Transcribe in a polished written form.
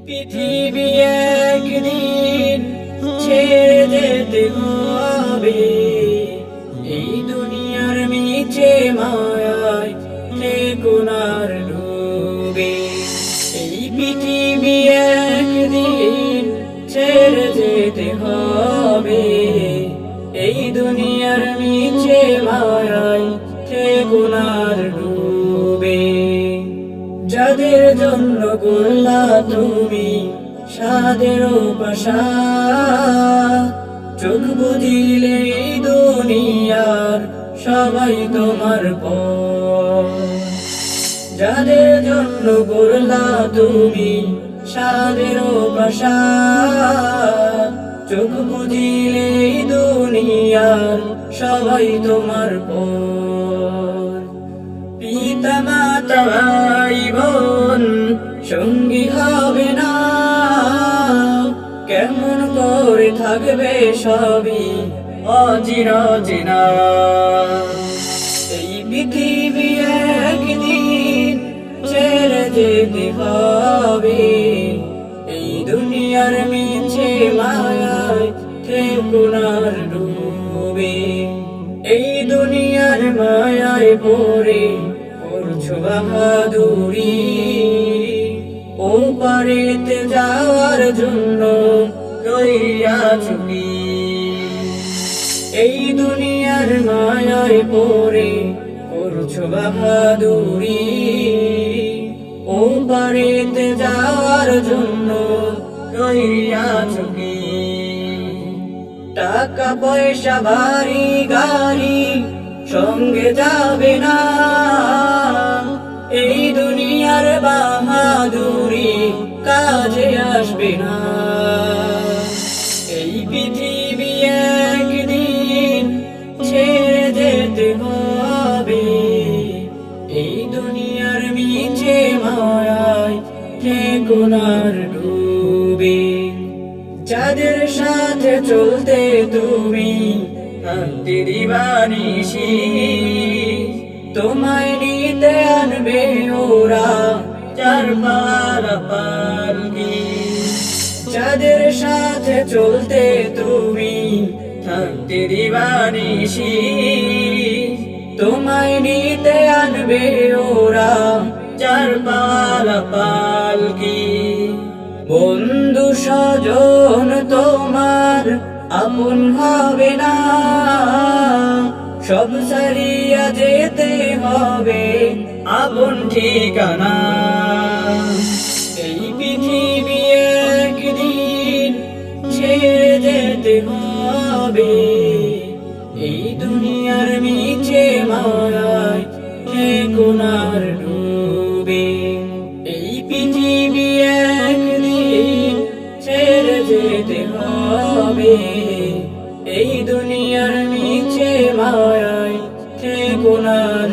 পৃথিবী একদিন ছেড়ে যেতে হবে, এই দুনিয়ার মিছে মায়ায় থেকো না আর ডুবে। এই পৃথিবী একদিন ছেড়ে যেতে হবে, এই দুনিয়ার মিছে মায়ায় থেকো না আর ডুবে। যাদের জন্য গড়লা তুমি সাদের পাশা, চোখ বুঝিলে এই দুনিয়ার সবাই তোমার পর। যাদের জন্য গড়লা তুমি সাদের পাশা, চোখ বুঝিলে এই দুনিয়ার সবাই তোমার পর। পিতা মাতা ভাই বোন সঙ্গী হবে না, কেমন করে থাকবে সবই অচির অচেনা। এই পৃথিবী একদিন ছেড়ে যেতে হবে, এই দুনিয়ার মিছে মায়ায় থেকো না আর ডুবে। এই দুনিয়ার মায়ায় পড়ে করছো বাহাদুরি, ও পারেতে যাওয়ার জন্য রইয়া চুরি। এই দুনিয়ার মায়ায় পড়ে করছো বাহাদুরি, ও পারেতে যাওয়ার জন্য রইয়া চুরি। টাকা পয়সা বাড়ি গাড়ি সঙ্গে যাবে না, এই দুনিয়ার বাহাদুরি কাজে আসবে না। এই পৃথিবী একদিন ছেড়ে যেতে হবে, এই দুনিয়ার মিছে মায়ায় থেকো না আর ডুবে। যাদের সাথে চলতে তুমি শান্তি দিবানিশি, তোমায় নিতে আনবে ওরা চার পালকি। যাদের সাথে চলতে তুমি শান্তি দিবানিশি, তোমায় নিতে আনবে ওরা চার পালকি। বন্ধু স্বজন তোমার আপন হবে না, সব ছাড়িয়া যেতে হবে আপন ঠিকানা। এই পৃথিবী একদিন ছেড়ে যেতে হবে, এই দুনিয়ার মিছে মায়ায় থেকো না আর ডুবে। এই পৃথিবী একদিন ছেড়ে যেতে হবে, এই দুনিয়ার মিছে মায়ায় থেকো না আর